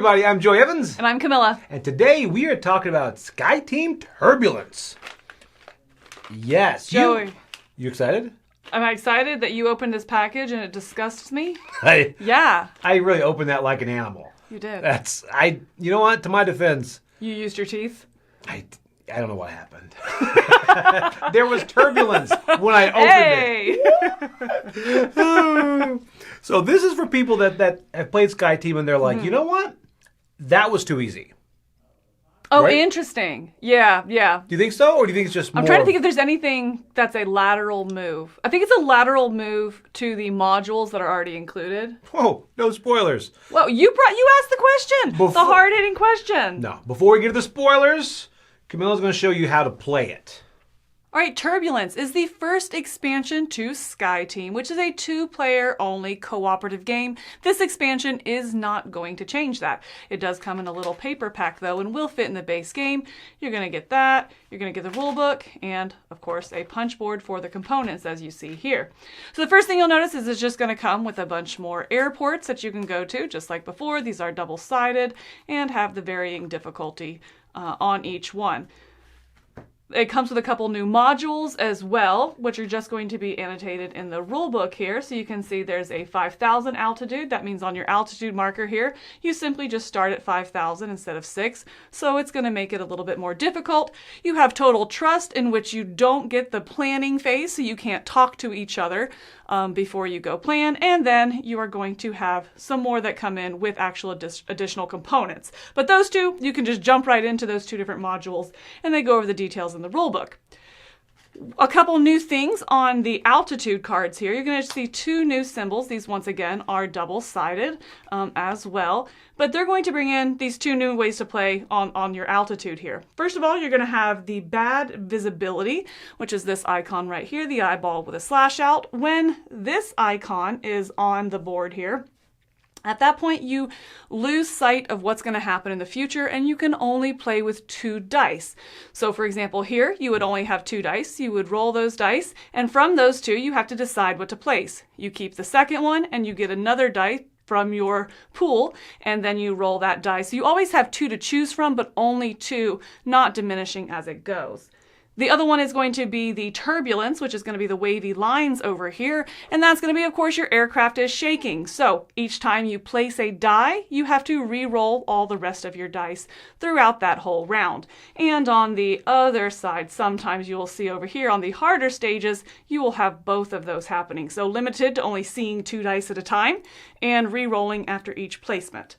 everybody, I'm Joey Evans. And I'm Camilla. And today we are talking about Sky Team Turbulence. Yes. Joey. You excited? Am I excited that you opened this package and it disgusts me? Yeah. I really opened that like an animal. You did. You know what? To my defense. You used your teeth? I don't know what happened. There was turbulence when I opened it. So this is for people that have played Sky Team and they're like, you know what? That was too easy. Oh, right? Interesting. Yeah. Do you think so? Or do you think it's just more... I'm trying to think if there's anything that's a lateral move. I think it's a lateral move to the modules that are already included. Whoa, no spoilers. Well, you asked the question. The hard-hitting question. No, before we get to the spoilers, Camilla's going to show you how to play it. All right, Turbulence is the first expansion to Sky Team, which is a two-player only cooperative game. This expansion is not going to change that. It does come in a little paper pack though and will fit in the base game. You're going to get that, you're going to get the rule book, and of course a punch board for the components as you see here. So the first thing you'll notice is it's just going to come with a bunch more airports that you can go to, just like before. These are double-sided and have the varying difficulty on each one. It comes with a couple new modules as well, which are just going to be annotated in the rule book here. So you can see there's a 5,000 altitude. That means on your altitude marker here, you simply just start at 5,000 instead of 6. So it's going to make it a little bit more difficult. You have total trust, in which you don't get the planning phase, so you can't talk to each other before you go plan. And then you are going to have some more that come in with actual additional components. But those two, you can just jump right into those two different modules and they go over the details in the rulebook. A couple new things on the altitude cards here. You're going to see two new symbols. These, once again, are double-sided as well. But they're going to bring in these two new ways to play on your altitude here. First of all, you're going to have the bad visibility, which is this icon right here, the eyeball with a slash out. When this icon is on the board here, at that point, you lose sight of what's going to happen in the future, and you can only play with 2 dice. So for example, here, you would only have 2 dice. You would roll those dice, and from those 2, you have to decide what to place. You keep the second one, and you get another die from your pool, and then you roll that die. So you always have 2 to choose from, but only 2, not diminishing as it goes. The other one is going to be the Turbulence, which is going to be the wavy lines over here. And that's going to be, of course, your aircraft is shaking. So each time you place a die, you have to re-roll all the rest of your dice throughout that whole round. And on the other side, sometimes you will see over here on the harder stages, you will have both of those happening. So limited to only seeing 2 dice at a time and re-rolling after each placement.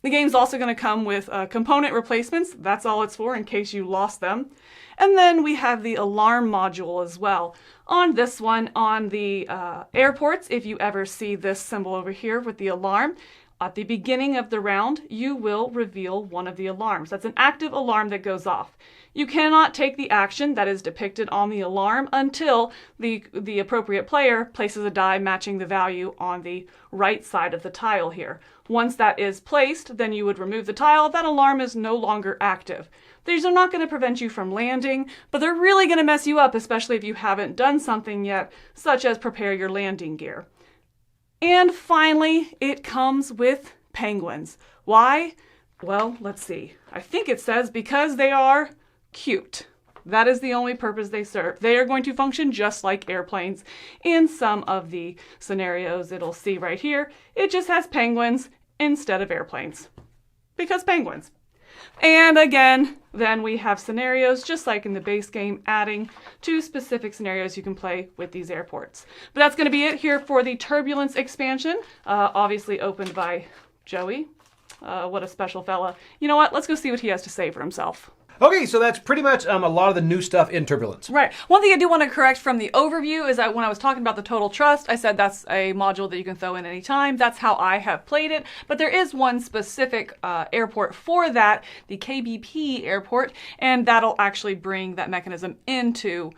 The game's also going to come with component replacements. That's all it's for, in case you lost them. And then we have the alarm module as well. On this one, on the airports, if you ever see this symbol over here with the alarm, at the beginning of the round, you will reveal one of the alarms. That's an active alarm that goes off. You cannot take the action that is depicted on the alarm until the appropriate player places a die matching the value on the right side of the tile here. Once that is placed, then you would remove the tile. That alarm is no longer active. These are not going to prevent you from landing, but they're really going to mess you up, especially if you haven't done something yet, such as prepare your landing gear. And finally, it comes with penguins. Why? Well, let's see. I think it says because they are cute. That is the only purpose they serve. They are going to function just like airplanes. In some of the scenarios it'll see right here, it just has penguins instead of airplanes. Because penguins. And again, then we have scenarios, just like in the base game, adding 2 specific scenarios you can play with these airports. But that's going to be it here for the Turbulence expansion, obviously opened by Joey. What a special fella. You know what? Let's go see what he has to say for himself. Okay, so that's pretty much a lot of the new stuff in Turbulence. Right. One thing I do want to correct from the overview is that when I was talking about the Total Trust, I said that's a module that you can throw in any time. That's how I have played it. But there is one specific airport for that, the KBP airport, and that'll actually bring that mechanism into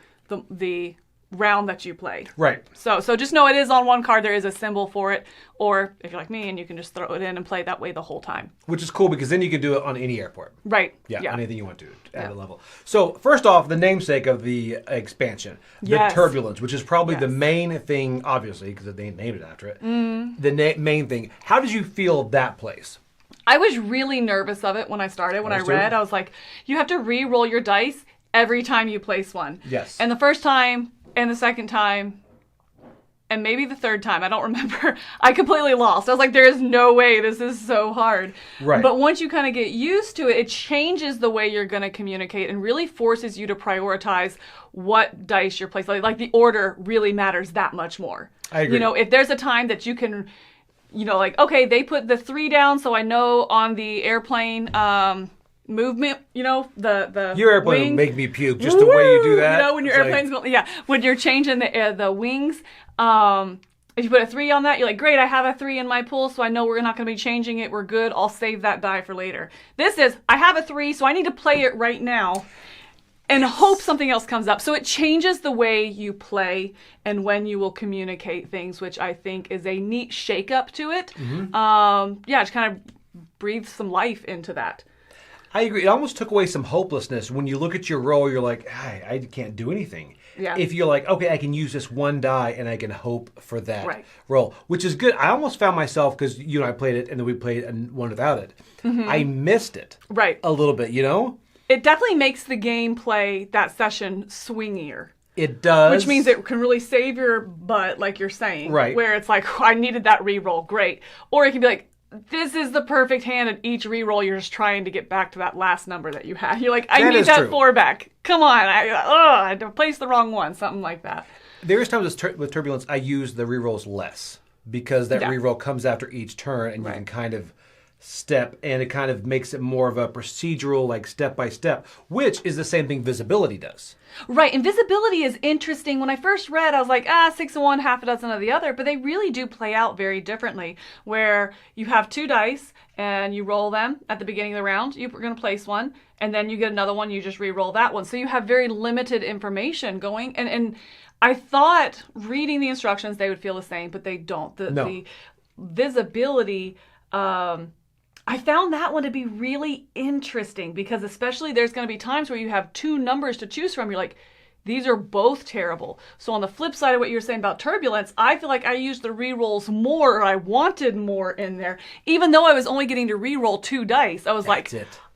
the round that you play. Right. So just know it is on one card. There is a symbol for it. Or if you're like me and you can just throw it in and play that way the whole time. Which is cool because then you can do it on any airport. Right. Yeah. Anything you want to at a level. So first off, the namesake of the expansion, the Yes. Turbulence, which is probably Yes. the main thing, obviously, because they named it after it. The main thing. How did you feel that place? I was really nervous of it when I started. When I read, I was like, you have to re-roll your dice every time you place one. Yes. And the first time, and the second time, and maybe the third time, I don't remember, I completely lost. I was like, there is no way this is so hard. Right. But once you kind of get used to it, it changes the way you're going to communicate and really forces you to prioritize what dice you're placing. Like the order really matters that much more. I agree. You know, if there's a time that you can, you know, like, okay, they put the 3 down, so I know on the airplane movement, you know, the your airplane wing, will make me puke just the way you do that. You know, when your airplane's going, when you're changing the wings, if you put a 3 on that, you're like, great, I have a 3 in my pool, so I know we're not going to be changing it. We're good. I'll save that die for later. This is, I have a 3, so I need to play it right now and hope something else comes up. So it changes the way you play and when you will communicate things, which I think is a neat shake-up to it. Just kind of breathes some life into that. I agree. It almost took away some hopelessness. When you look at your roll, you're like, I can't do anything. Yeah. If you're like, okay, I can use this one die and I can hope for that Right. roll, which is good. I almost found myself, because you and I played it and then we played one without it. I missed it Right. a little bit, you know? It definitely makes the gameplay that session swingier. It does. Which means it can really save your butt, like you're saying. Right. Where it's like, I needed that reroll, great. Or it can be like, this is the perfect hand, and each reroll you're just trying to get back to that last number that you had. You're like, I need that true. 4 back. Come on, I placed the wrong one, something like that. There's times with Turbulence I use the rerolls less, because that reroll comes after each turn and you can kind of step, and it kind of makes it more of a procedural, like step by step, which is the same thing visibility does. Right, invisibility is interesting. When I first read, I was like, 6 of one, half a dozen of the other, but they really do play out very differently, where you have 2 dice and you roll them at the beginning of the round. You're going to place one, and then you get another one, you just re-roll that one. So you have very limited information going, and I thought reading the instructions they would feel the same, but they don't. The visibility, I found that one to be really interesting, because especially there's going to be times where you have 2 numbers to choose from. You're like, these are both terrible. So on the flip side of what you were saying about Turbulence, I feel like I used the rerolls more, or I wanted more in there. Even though I was only getting to reroll 2 dice, I was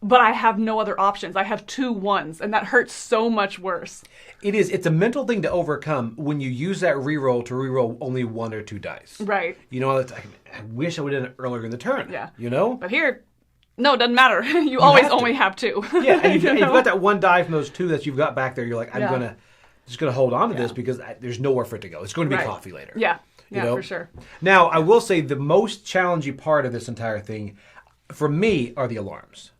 but I have no other options. I have 2 ones, and that hurts so much worse. It is. It's a mental thing to overcome when you use that reroll to reroll only 1 or 2 dice. Right. You know, I wish I would have done it earlier in the turn. Yeah. You know? But here, no, it doesn't matter. You always only have 2. Yeah, and you've got that 1 die from those 2 that you've got back there. You're like, I'm just gonna hold on to this, because there's nowhere for it to go. It's going to be coffee later. Yeah. You know? For sure. Now, I will say the most challenging part of this entire thing, for me, are the alarms.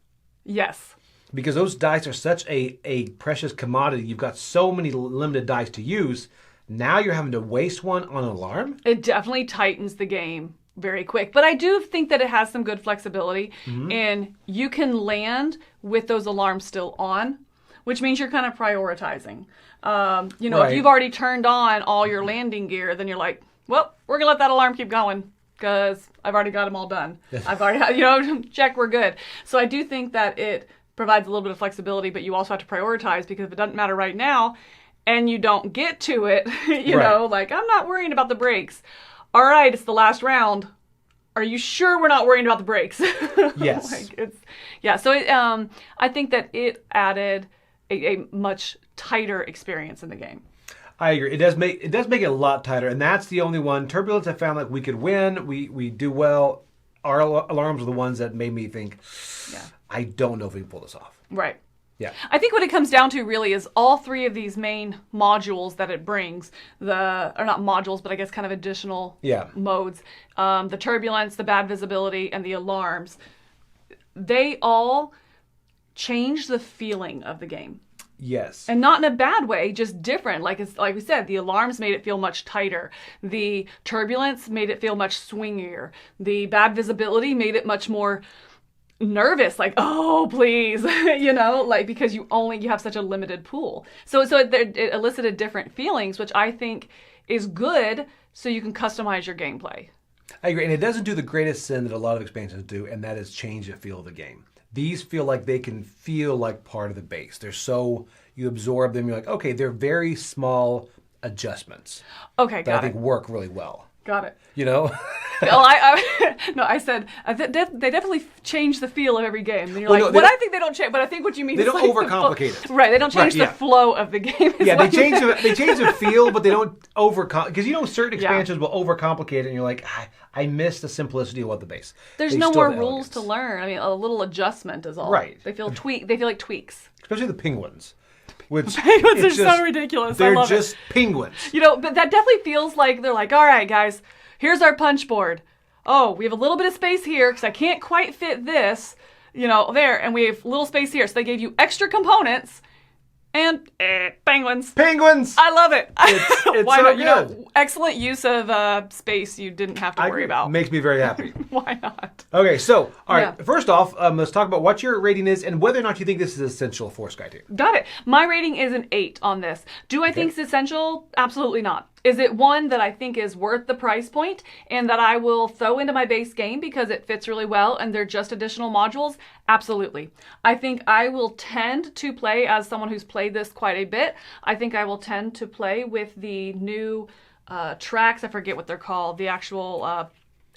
Yes. Because those dice are such a precious commodity. You've got so many limited dice to use. Now you're having to waste one on an alarm? It definitely tightens the game very quick. But I do think that it has some good flexibility. And you can land with those alarms still on, which means you're kind of prioritizing. If you've already turned on all your landing gear, then you're like, well, we're going to let that alarm keep going, because I've already got them all done. I've already, check, we're good. So I do think that it provides a little bit of flexibility, but you also have to prioritize, because if it doesn't matter right now and you don't get to it, you know, like, I'm not worrying about the breaks. All right, it's the last round. Are you sure we're not worrying about the breaks? Yes. So I think that it added a much tighter experience in the game. I agree. It does make it a lot tighter, and that's the only one. Turbulence, I found like we could win. We do well. Our alarms are the ones that made me think, I don't know if we can pull this off. Right. Yeah. I think what it comes down to really is all 3 of these main modules that it brings, or not modules, but I guess kind of additional modes, the turbulence, the bad visibility, and the alarms, they all change the feeling of the game. Yes. And not in a bad way, just different. Like we said, the alarms made it feel much tighter. The turbulence made it feel much swingier. The bad visibility made it much more nervous, like, oh, please, because you have such a limited pool. So it elicited different feelings, which I think is good, so you can customize your gameplay. I agree. And it doesn't do the greatest sin that a lot of expansions do, and that is change the feel of the game. These feel like they can feel like part of the base. You absorb them, you're like, okay, they're very small adjustments. Okay, that I think work really well. Got it. You know? No, I said they definitely change the feel of every game. And you're Well, like, no, what I think they don't change, but I think what you mean they is don't like overcomplicate it. Right, they don't change the flow of the game. Yeah, they change the feel, but they don't because certain expansions will overcomplicate it, and you're like, I miss the simplicity of what the base. There's They no still more have rules elegance. to learn. I mean, a little adjustment is all. Right. They feel like tweaks. Especially the penguins. Which Penguins are it's just- so ridiculous. I They're love just it. penguins. But that definitely feels like they're like, all right, guys, here's our punch board. Oh, we have a little bit of space here because I can't quite fit this, there, and we have a little space here. So they gave you extra components and penguins. Penguins! I love it. It's Why so not? good. Excellent use of space you didn't have to worry about. Makes me very happy. Why not? Okay, so, all right, Yeah. first off, let's talk about what your rating is and whether or not you think this is essential for Sky Team. Got it. My rating is an 8 on this. Do I think it's essential? Absolutely not. Is it one that I think is worth the price point and that I will throw into my base game because it fits really well and they're just additional modules? Absolutely. I think I will tend to play, as someone who's played this quite a bit, I think I will tend to play with the new tracks. I forget what they're called. The actual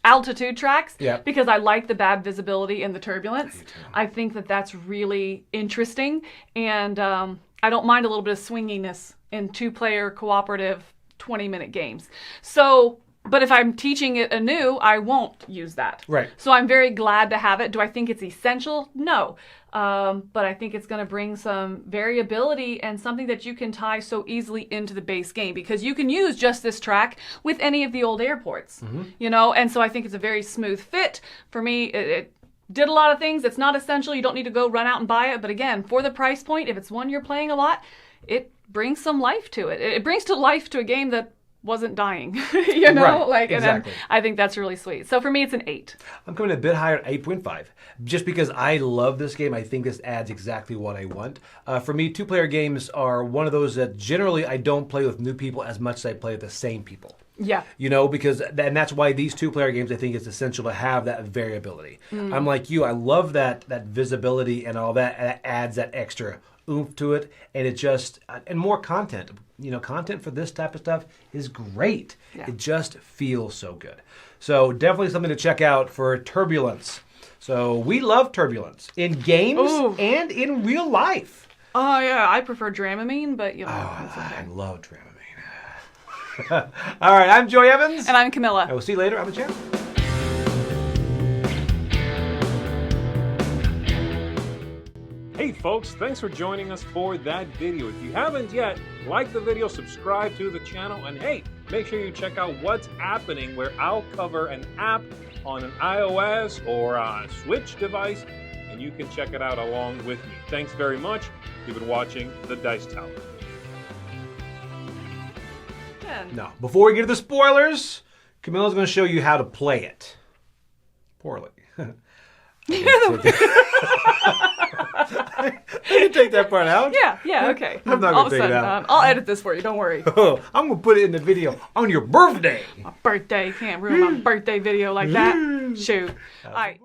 altitude tracks. Yeah. Because I like the bad visibility and the turbulence. I think that that's really interesting. And I don't mind a little bit of swinginess in 2-player cooperative 20-minute games. So, but if I'm teaching it anew, I won't use that. Right. So I'm very glad to have it. Do I think it's essential? No. But I think it's going to bring some variability and something that you can tie so easily into the base game because you can use just this track with any of the old airports, and so I think it's a very smooth fit. For me, it did a lot of things. It's not essential. You don't need to go run out and buy it. But again, for the price point, if it's one you're playing a lot, it brings some life to it. It brings to life to a game that wasn't dying, Right, exactly. And I think that's really sweet. So for me, it's an 8. I'm coming a bit higher at 8.5. Just because I love this game, I think this adds exactly what I want. For me, 2-player games are one of those that generally I don't play with new people as much as I play with the same people. Yeah. Because and that's why these 2-player games, I think it's essential to have that variability. I'm like you, I love that visibility and all that. It adds that extra oomph to it, and it just and more content. Content for this type of stuff is great. Yeah. It just feels so good. So definitely something to check out for Turbulence. So we love Turbulence in games and in real life. Oh yeah, I prefer Dramamine, but that's okay. I love Dramamine. All right, I'm Joy Evans. And I'm Camilla. I will see you later on the channel. Hey folks, thanks for joining us for that video. If you haven't yet, like the video, subscribe to the channel, and hey, make sure you check out what's happening where I'll cover an app on an iOS or a Switch device, and you can check it out along with me. Thanks very much. You've been watching The Dice Tower. No, before we get to the spoilers, Camilla's going to show you how to play it. Poorly. I can take that part out. Yeah, okay. I'm not All going to of a take it sudden, out. I'll edit this for you, don't worry. I'm going to put it in the video on your birthday. My birthday, can't ruin my birthday video like that. Shoot. All right.